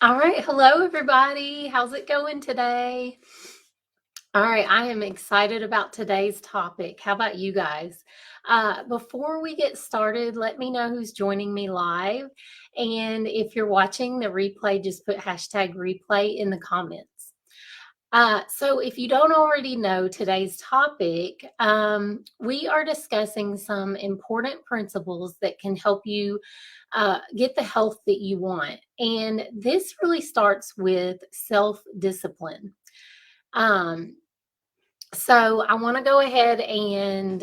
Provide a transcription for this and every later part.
All right. Hello, everybody. How's it going today? All right. I am excited about today's topic. How about you guys? Before we get started, let me know who's joining me live. And if you're watching the replay, just put hashtag replay in the comments. So, if you don't already know today's topic, we are discussing some important principles that can help you get the health that you want. And this really starts with self discipline. Um, so, I want to go ahead and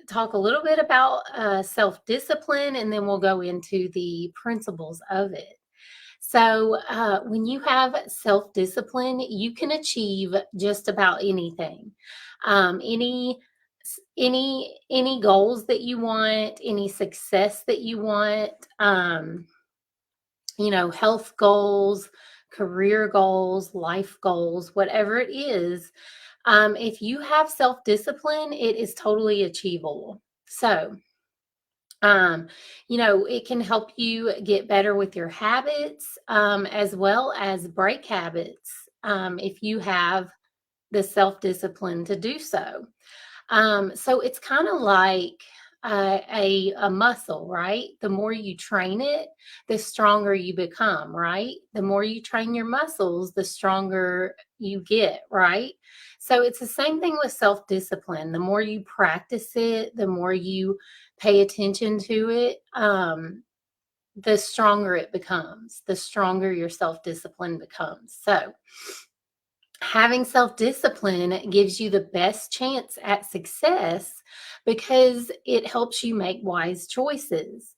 talk a little bit about self discipline, and then we'll go into the principles of it. So, when you have self discipline, you can achieve just about anything. Um, any any goals that you want, any success that you want, health goals, career goals, life goals, whatever it is. If you have self discipline, it is totally achievable. So, it can help you get better with your habits, as well as break habits, if you have the self discipline to do so. So it's kind of like a muscle, right? The more you train it, the stronger you become, right? The more you train your muscles, the stronger you get, right? So it's the same thing with self discipline. The more you practice it, the more you pay attention to it, the stronger it becomes, the stronger your self discipline becomes. So, having self discipline gives you the best chance at success because it helps you make wise choices.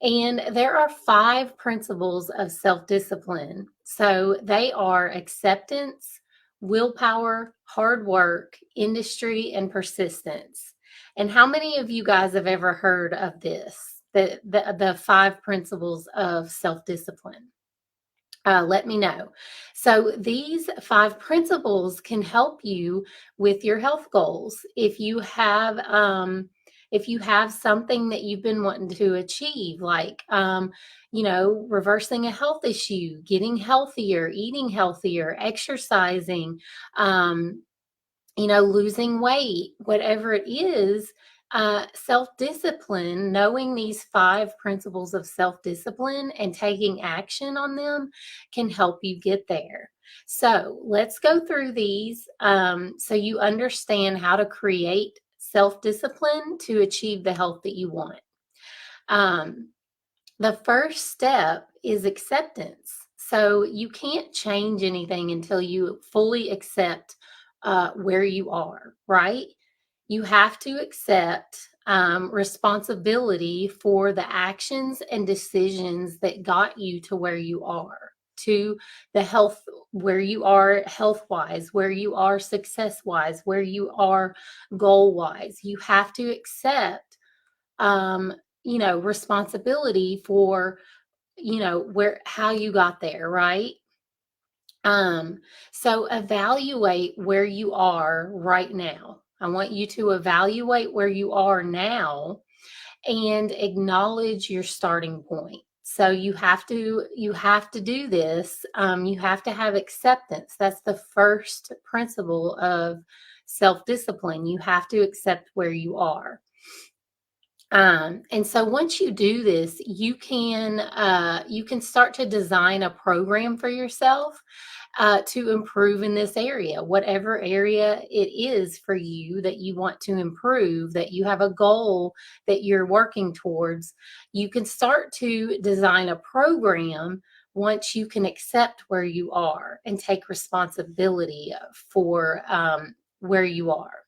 And there are 5 principles of self discipline. So they are acceptance, willpower, hard work, industry, and persistence. And how many of you guys have ever heard of this? The 5 principles of self discipline? Let me know. So, these 5 principles can help you with your health goals. If you have something that you've been wanting to achieve, like reversing a health issue, getting healthier, eating healthier, exercising, losing weight, whatever it is, self discipline, knowing these 5 principles of self discipline and taking action on them can help you get there. So let's go through these, so you understand how to create self discipline to achieve the health that you want. Um, the first step is acceptance. So you can't change anything until you fully accept where you are, right? You have to accept responsibility for the actions and decisions that got you to where you are, to the health, where you are health wise, where you are success wise, where you are goal wise. You have to accept um, responsibility for, where how you got there, right? Um, so evaluate where you are right now. I want you to evaluate where you are now and acknowledge your starting point. So you have to do this. You have to have acceptance. That's the first principle of self-discipline. You have to accept where you are. And so once you do this, you can start to design a program for yourself to improve in this area, whatever area it is for you that you want to improve, that you have a goal that you're working towards. You can start to design a program once you can accept where you are and take responsibility for where you are.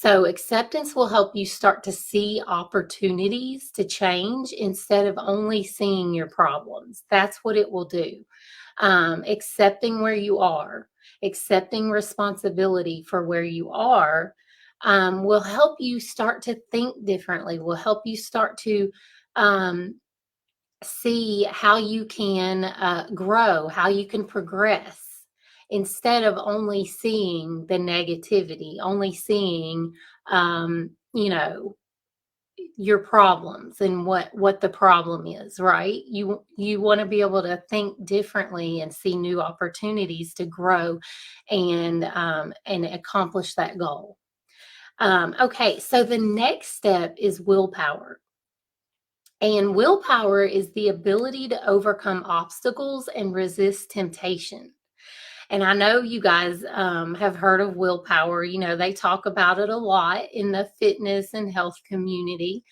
So, acceptance will help you start to see opportunities to change instead of only seeing your problems. That's what it will do. Accepting where you are, accepting responsibility for where you are, will help you start to think differently, will help you start to um, see how you can grow, how you can progress instead of only seeing the negativity, only seeing, um, you know, your problems and what the problem is, right? You want to be able to think differently and see new opportunities to grow and accomplish that goal. Okay, so the next step is willpower. And willpower is the ability to overcome obstacles and resist temptation. And I know you guys have heard of willpower. You know, they talk about it a lot in the fitness and health community.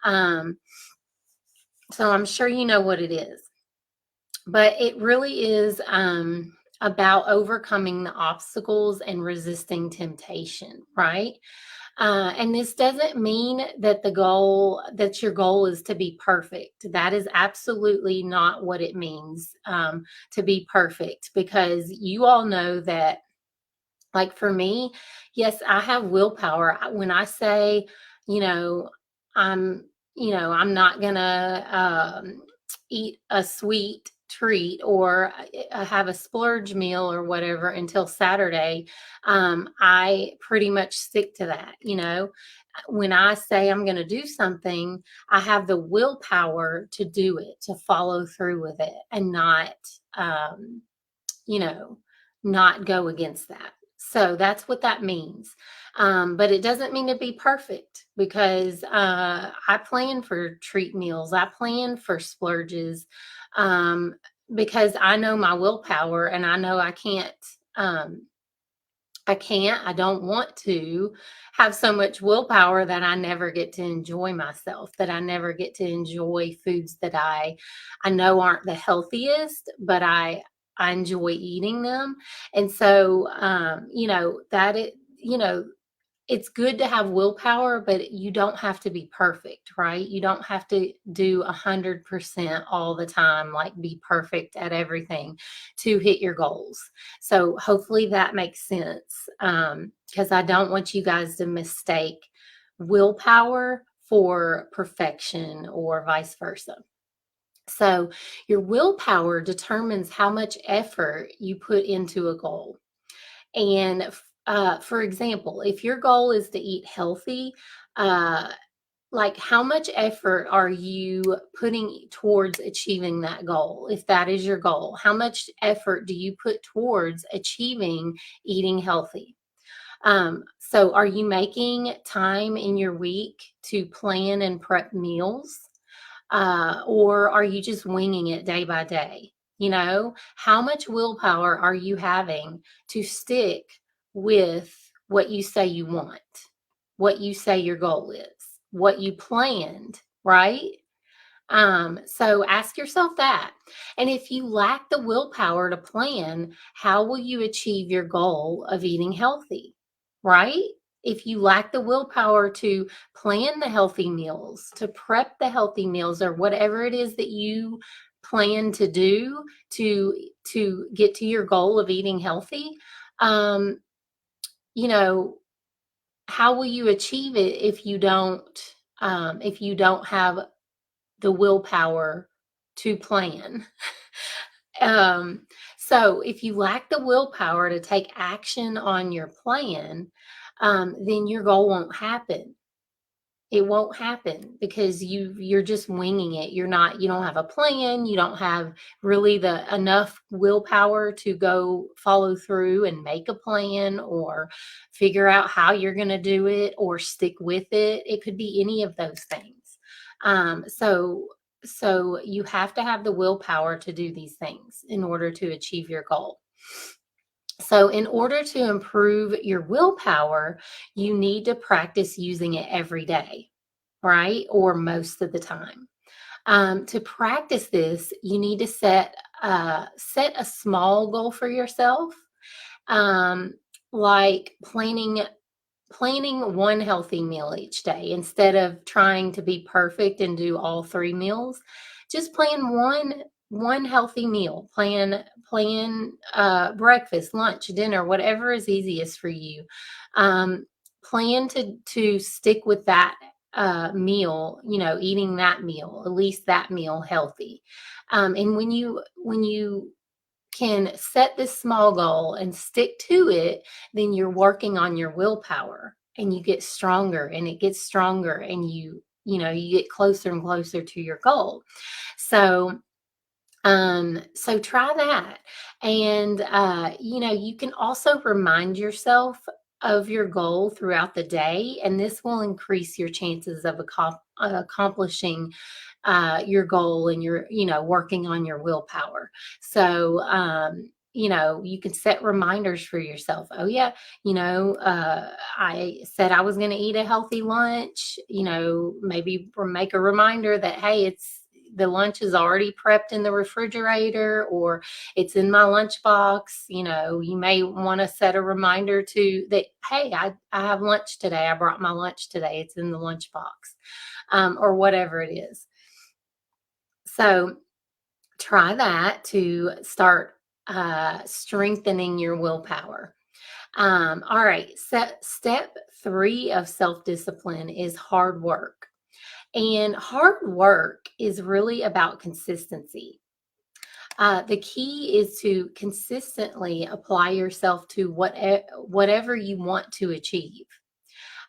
Um, so I'm sure you know what it is. But it really is about overcoming the obstacles and resisting temptation, right? And this doesn't mean that your goal is to be perfect. That is absolutely not what it means, to be perfect, because you all know that, like for me, yes, I have willpower. When I say, you know, I'm, I'm not gonna eat a sweet treat or have a splurge meal or whatever until Saturday, I pretty much stick to that. When I say I'm going to do something, I have the willpower to do it, to follow through with it, and um, you know, not go against that. So that's what that means. But it doesn't mean to be perfect, because I plan for treat meals, I plan for splurges, um, because I know my willpower and I know Um, I don't want to have so much willpower that I never get to enjoy myself, that I never get to enjoy foods that I know aren't the healthiest, but I enjoy eating them. And so, it's good to have willpower, but you don't have to be perfect, right? You don't have to do 100% all the time, like be perfect at everything to hit your goals. So hopefully that makes sense, because I don't want you guys to mistake willpower for perfection or vice versa. So your willpower determines how much effort you put into a goal. And for example, if your goal is to eat healthy, uh, like how much effort are you putting towards achieving that goal? If that is your goal, how much effort do you put towards achieving eating healthy? So are you making time in your week to plan and prep meals? Or are you just winging it day by day? How much willpower are you having to stick with what you say you want, what you say your goal is, what you planned, right? So ask yourself that. And if you lack the willpower to plan, how will you achieve your goal of eating healthy? Right? If you lack the willpower to plan the healthy meals, to prep the healthy meals, or whatever it is that you plan to do to get to your goal of eating healthy, um, you know, how will you achieve it if you don't have the willpower to plan? Um, so if you lack the willpower to take action on your plan, then your goal won't happen. It won't happen because you're just winging it. You don't have a plan, you don't have really the enough willpower to go follow through and make a plan or figure out how you're going to do it or stick with it. It could be any of those things. So you have to have the willpower to do these things in order to achieve your goal. So in order to improve your willpower, you need to practice using it every day, right? Or most of the time. To practice this, you need to set a small goal for yourself, um, like planning one healthy meal each day instead of trying to be perfect and do all three meals. Just plan one healthy meal. Plan breakfast, lunch, dinner, whatever is easiest for you. Plan to stick with that meal, eating that meal, at least that meal healthy. And when you can set this small goal and stick to it, then you're working on your willpower and you get stronger and it gets stronger and you get closer and closer to your goal. So so try that. And, you can also remind yourself of your goal throughout the day, and this will increase your chances of accomplishing your goal, and working on your willpower. So, you can set reminders for yourself. Oh, yeah, I said I was going to eat a healthy lunch, maybe make a reminder that, hey, the lunch is already prepped in the refrigerator, or it's in my lunchbox. You may want to set a reminder to that, hey, I have lunch today. I brought my lunch today. It's in the lunchbox, or whatever it is. So try that to start strengthening your willpower. All right. Step 3 of self-discipline is hard work. And hard work is really about consistency. The key is to consistently apply yourself to whatever you want to achieve.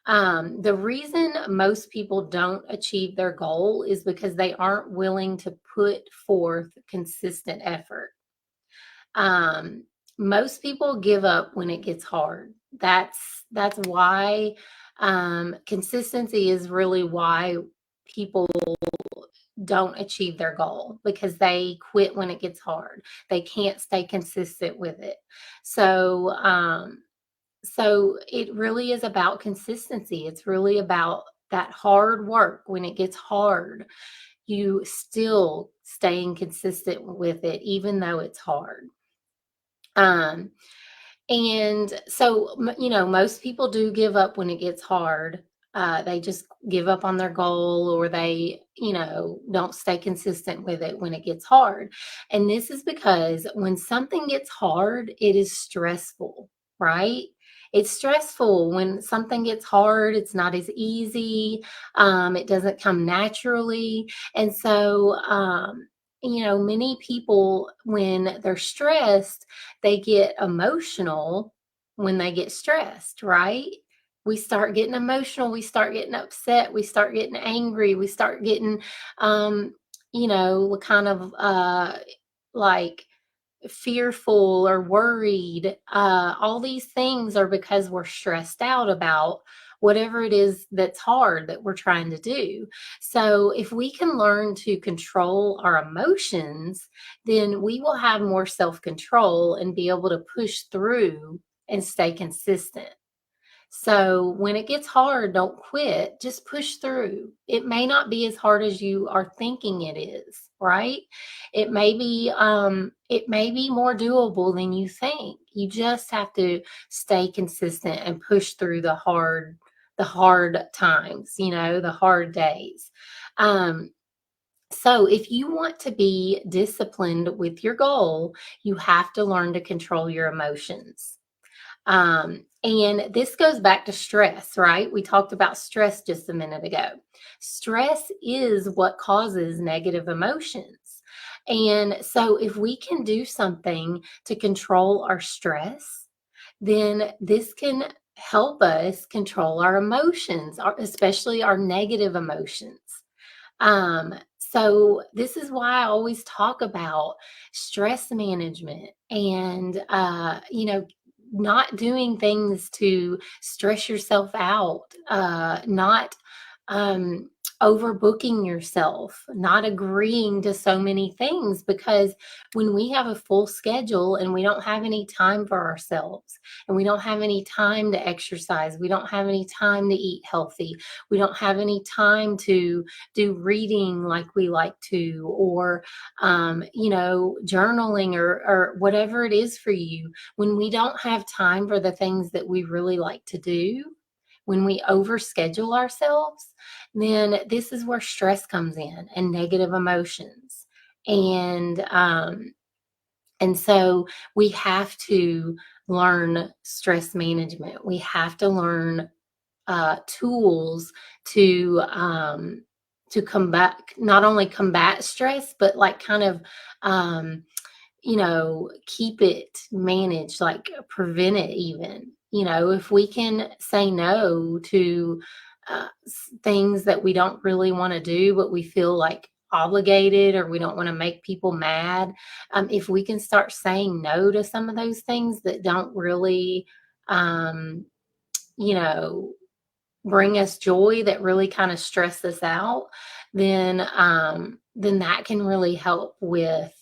The reason most people don't achieve their goal is because they aren't willing to put forth consistent effort. Most people give up when it gets hard. That's why consistency is really why people don't achieve their goal, because they quit when it gets hard. They can't stay consistent with it. So it really is about consistency. It's really about that hard work. When it gets hard, you still staying consistent with it, even though it's hard. Um, and so, most people do give up when it gets hard. They just give up on their goal, or they, don't stay consistent with it when it gets hard. And this is because when something gets hard, it is stressful, right? It's stressful when something gets hard. It's not as easy. It doesn't come naturally. And so, many people, when they're stressed, they get emotional when they get stressed, right? We start getting emotional, we start getting upset, we start getting angry, we start getting, kind of like fearful or worried. All these things are because we're stressed out about whatever it is that's hard that we're trying to do. So, if we can learn to control our emotions, then we will have more self control and be able to push through and stay consistent. So when it gets hard, don't quit. Just push through. It may not be as hard as you are thinking it is, right? It may be more doable than you think. You just have to stay consistent and push through the hard times, the hard days. Um, so if you want to be disciplined with your goal, you have to learn to control your emotions. And this goes back to stress, right? We talked about stress just a minute ago. Stress is what causes negative emotions. And so, if we can do something to control our stress, then this can help us control our emotions, especially our negative emotions. So this is why I always talk about stress management, and not doing things to stress yourself out, not um overbooking yourself, not agreeing to so many things, because when we have a full schedule and we don't have any time for ourselves, and we don't have any time to exercise, we don't have any time to eat healthy, we don't have any time to do reading like we like to, or journaling, or whatever it is for you. When we don't have time for the things that we really like to do, when we overschedule ourselves, then this is where stress comes in, and negative emotions. And so we have to learn stress management. We have to learn tools to combat, not only combat stress, but like kind of um, keep it managed, like prevent it even. If we can say no to things that we don't really want to do, but we feel like obligated, or we don't want to make people mad. If we can start saying no to some of those things that don't really, um, you know, bring us joy, that really kind of stress us out, then that can really help with,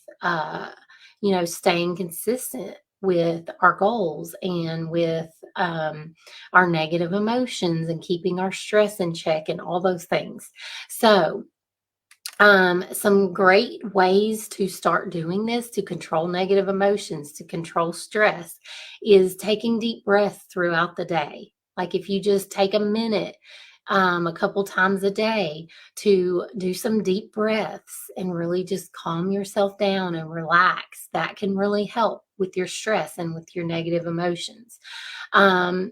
staying consistent with our goals, and with, our negative emotions, and keeping our stress in check, and all those things. So, some great ways to start doing this, to control negative emotions, to control stress, is taking deep breaths throughout the day. Like, if you just take a minute, a couple times a day, to do some deep breaths and really just calm yourself down and relax, that can really help with your stress and with your negative emotions. Um,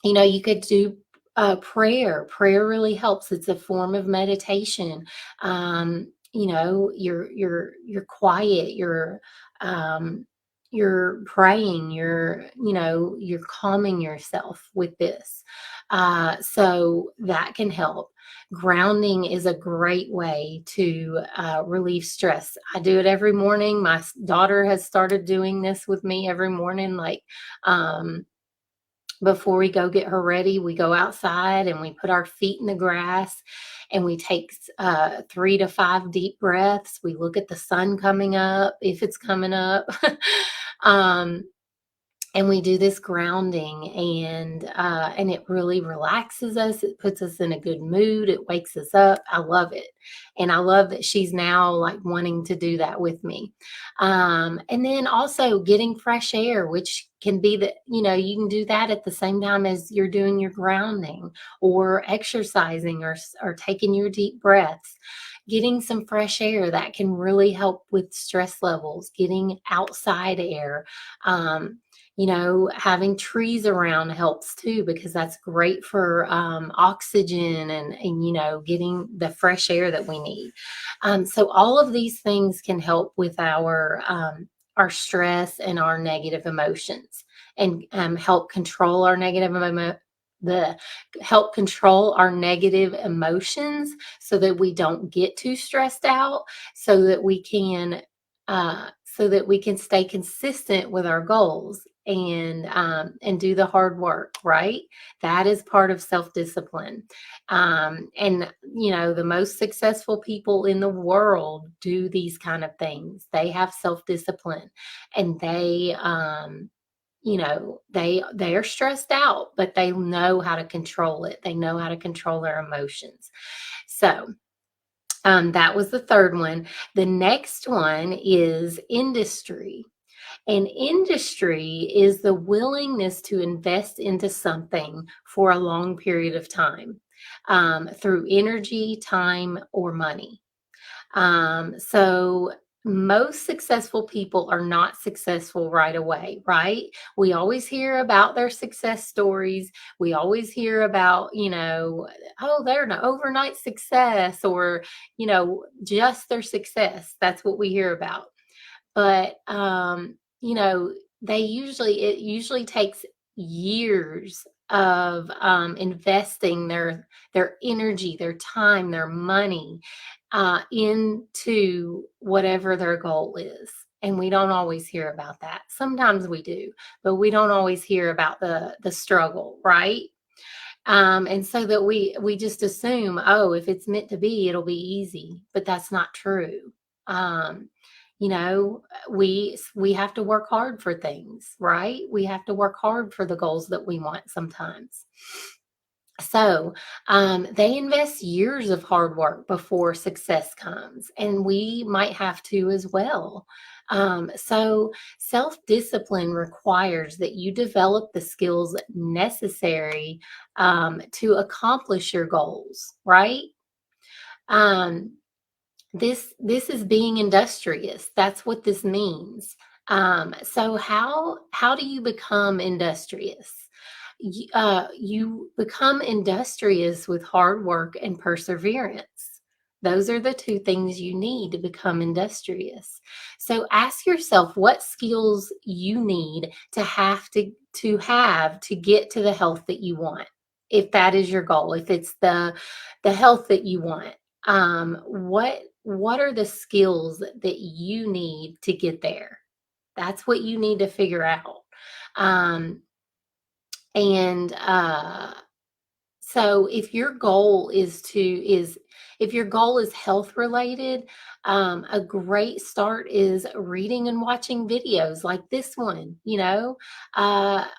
you could do prayer. Prayer really helps. It's a form of meditation. You're quiet. You're praying. You're calming yourself with this. So that can help. Grounding is a great way to relieve stress. I do it every morning. My daughter has started doing this with me every morning. Like, before we go get her ready, we go outside and we put our feet in the grass, and we take 3 to 5 deep breaths. We look at the sun coming up, if it's coming up. um, and we do this grounding, and it really relaxes us. It puts us in a good mood. It wakes us up. I love it. And I love that she's now like wanting to do that with me. And then also getting fresh air, which can be you can do that at the same time as you're doing your grounding, or exercising, or taking your deep breaths. Getting some fresh air, that can really help with stress levels. Getting outside air. Having trees around helps too, because that's great for oxygen, and getting the fresh air that we need. So all of these things can help with our stress and our negative emotions, and help control our help control our negative emotions, so that we don't get too stressed out, so that we can stay consistent with our goals, and do the hard work, right? That is part of self-discipline. And the most successful people in the world do these kind of things. They have self-discipline, and they are stressed out, but they know how to control it. They know how to control their emotions. So, that was the third one. The next one is industry. And industry is the willingness to invest into something for a long period of time, through energy, time, or money. So most successful people are not successful right away, right? We always hear about their success stories. We always hear about, oh, they're an overnight success, or, just their success. That's what we hear about. But, you know, it usually takes years of investing their energy, their time, their money, into whatever their goal is. And we don't always hear about that. Sometimes we do, but we don't always hear about the struggle, right? And so that we just assume, oh, if it's meant to be, it'll be easy, but that's not true. Um, we have to work hard for things, right? We have to work hard for the goals that we want sometimes. So, they invest years of hard work before success comes, and we might have to as well. So, self discipline requires that you develop the skills necessary, to accomplish your goals, right? Um, this is being industrious. That's what this means. So how do you become industrious? You become industrious with hard work and perseverance. Those are the two things you need to become industrious. So ask yourself what skills you need to have to get to the health that you want. if that is your goal, if it's the health that you want, what are the skills that you need to get there? That's what you need to figure out. Um, and So if your goal is health related, a great start is reading and watching videos like this one,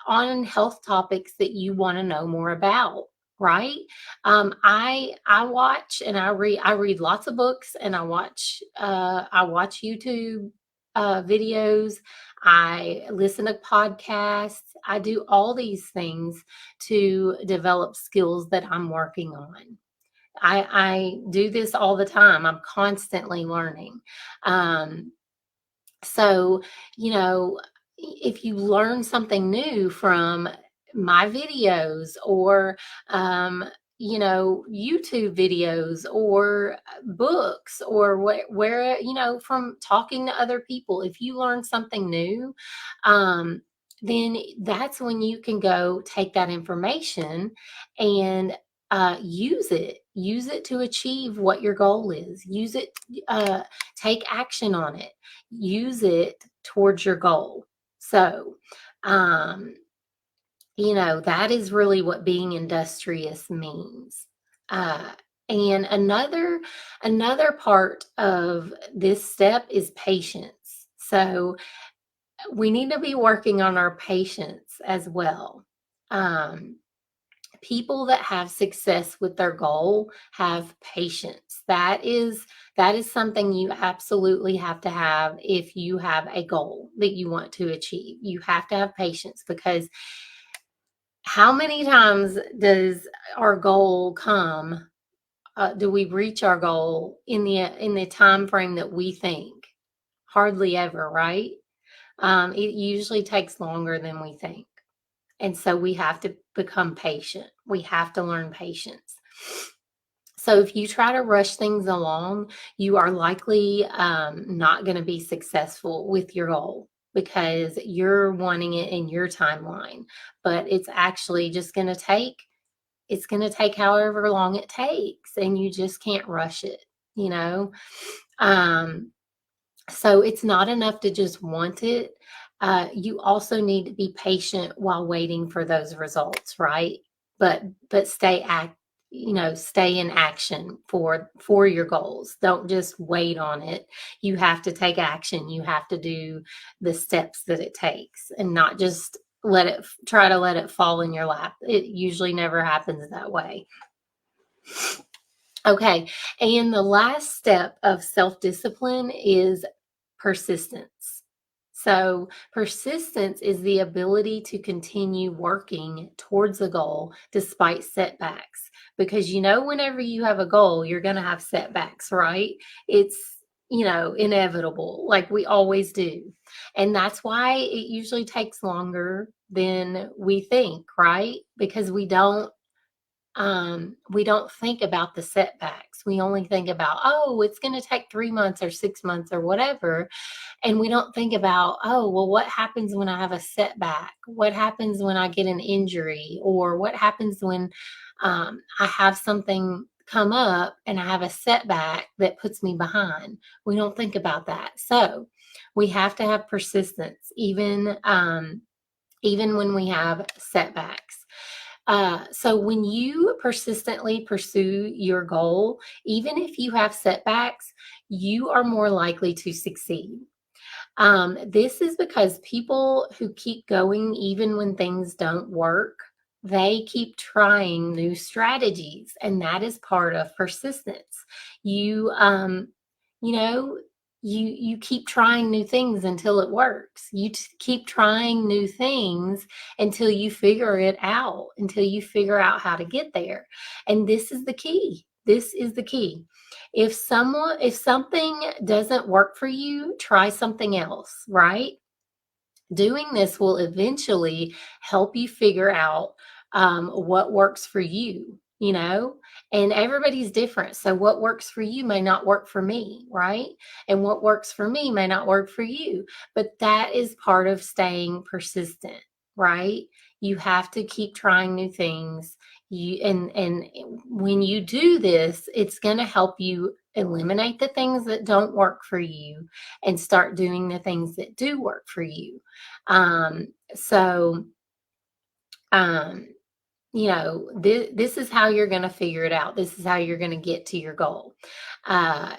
on health topics that you want to know more about, right? I watch and I read lots of books, and I watch YouTube videos. I listen to podcasts. I do all these things to develop skills that I'm working on. I do this all the time. I'm constantly learning. Um, so, you know, if you learn something new from my videos or, um, YouTube videos or books or from talking to other people, if you learn something new, um, then that's when you can go take that information and use it to achieve what your goal is. Use it, take action on it, use it towards your goal. So, um, that is really what being industrious means. Uh, and another part of this step is patience. So we need to be working on our patience as well. Um, People that have success with their goal have patience. That is something you absolutely have to have if you have a goal that you want to achieve. You have to have patience, because how many times does our goal come? Do we reach our goal in the time frame that we think? Hardly ever, right? It usually takes longer than we think. And so we have to become patient. We have to learn patience. So if you try to rush things along, you are likely not going to be successful with your goal, because you're wanting it in your timeline. But it's going to take however long it takes, and you just can't rush it, you know? Um, so it's not enough to just want it. You also need to be patient while waiting for those results, right? But stay in action for your goals. Don't just wait on it. You have to take action. You have to do the steps that it takes, and not just try to let it fall in your lap. It usually never happens that way. Okay. And the last step of self discipline is persistence. So, persistence is the ability to continue working towards a goal despite setbacks. Because whenever you have a goal, you're going to have setbacks, right? It's, inevitable, like we always do. And that's why it usually takes longer than we think, right? Because we don't think about the setbacks. We only think about, oh, it's going to take 3 months or 6 months or whatever. And we don't think about, oh, well, what happens when I have a setback? What happens when I get an injury? Or what happens when I have something come up and I have a setback that puts me behind? We don't think about that. So we have to have persistence, even when we have setbacks. So when you persistently pursue your goal, even if you have setbacks, you are more likely to succeed. This is because people who keep going even when things don't work, they keep trying new strategies, and that is part of persistence. You you know, you keep trying new things until it works. Keep trying new things until you figure it out, until you figure out how to get there. And this is the key. This is the key. If something doesn't work for you, try something else, right? Doing this will eventually help you figure out what works for you, and everybody's different. So what works for you may not work for me, right? And what works for me may not work for you. But that is part of staying persistent, right? You have to keep trying new things. And when you do this, it's going to help you eliminate the things that don't work for you and start doing the things that do work for you. So um this is how you're going to figure it out. This is how you're going to get to your goal. uh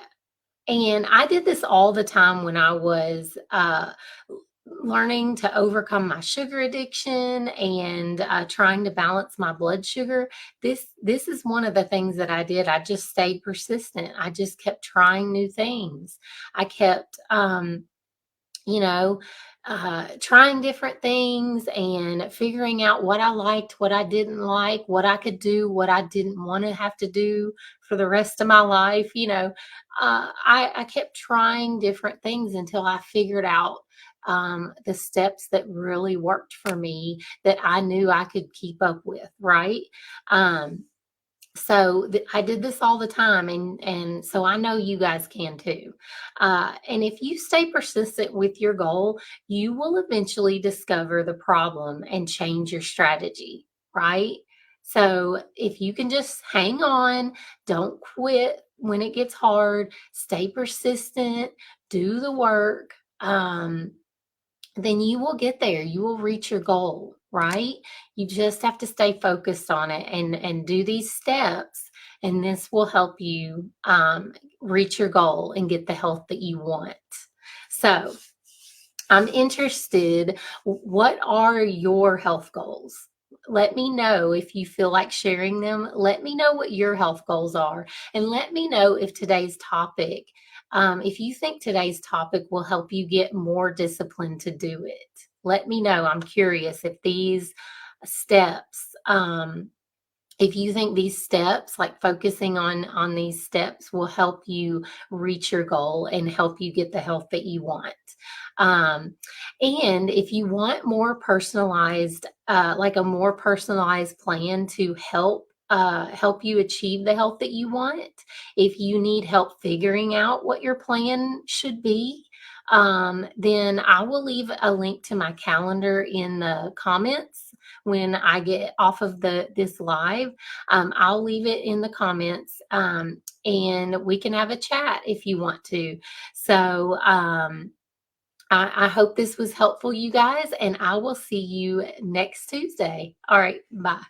and I did this all the time when I was learning to overcome my sugar addiction and trying to balance my blood sugar. This is one of the things that I did. I just stayed persistent. I just kept trying new things. I kept you know, trying different things and figuring out what I liked, what I didn't like, what I could do, what I didn't want to have to do for the rest of my life. I kept trying different things until I figured out the steps that really worked for me that I knew I could keep up with, right? Um, I did this all the time, and so I know you guys can too. And if you stay persistent with your goal, you will eventually discover the problem and change your strategy, right? So if you can just hang on, don't quit when it gets hard, stay persistent, do the work. Then you will get there. You will reach your goal, right? You just have to stay focused on it and do these steps, and this will help you reach your goal and get the health that you want. So, I'm interested, what are your health goals? Let me know if you feel like sharing them. Let me know what your health goals are. And let me know if if you think today's topic will help you get more discipline to do it. Let me know. I'm curious if these steps, if you think these steps, like focusing on these steps, will help you reach your goal and help you get the health that you want. um, and if you want more personalized, like a more personalized plan to help you achieve the health that you want, if you need help figuring out what your plan should be, then I will leave a link to my calendar in the comments when I get off of this live. I'll leave it in the comments, and we can have a chat if you want to. So I hope this was helpful, you guys, and I will see you next Tuesday. All right, bye.